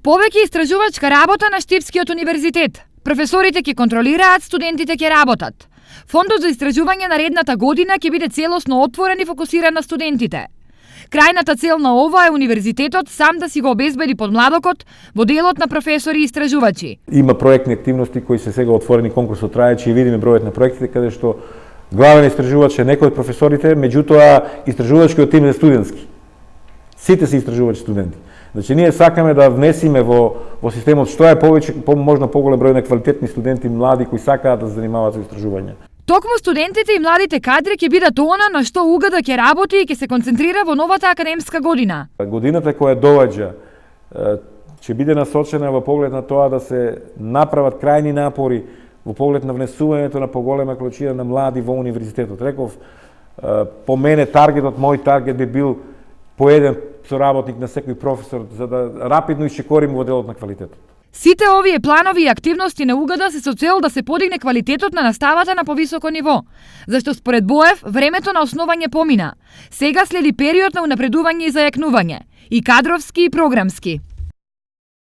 Повеќе истражувачка работа на Штипскиот универзитет. Професорите ќе контролираат, студентите ќе работат. Фондот за истражување наредната година ќе биде целосно отворен и фокусиран на студентите. Крајната цел на ова е универзитетот сам да си го обезбеди подмладокот во делот на професори и истражувачи. Има проектни активности кои се сега отворени, конкурсот трае, че видиме бројот на проектите каде што главен истражувач е некој од професорите, меѓутоа истражувачкиот тим е студентски. Сите се истражувачи студенти. Значи ние сакаме да внесиме во системот што е повеќе можно поголем број на квалитетни студенти млади кои сакаат да се занимаваат со истражување. Токму студентите и младите кадри ќе бидат она на што УГД ќе работи и ќе се концентрира во новата академска година. Годината која доаѓа ќе биде насочена во поглед на тоа да се направат крајни напори во поглед на внесувањето на поголема количина на млади во универзитетот. Реков, по мене мој таргет би бил по еден соработник на секој професор за да рапидно исчекориме во делот на квалитетот. Сите овие планови и активности на УГД се со цел да се подигне квалитетот на наставата на повисоко ниво, зашто според Боев времето на основање помина. Сега следи период на унапредување и зајакнување, и кадровски и програмски.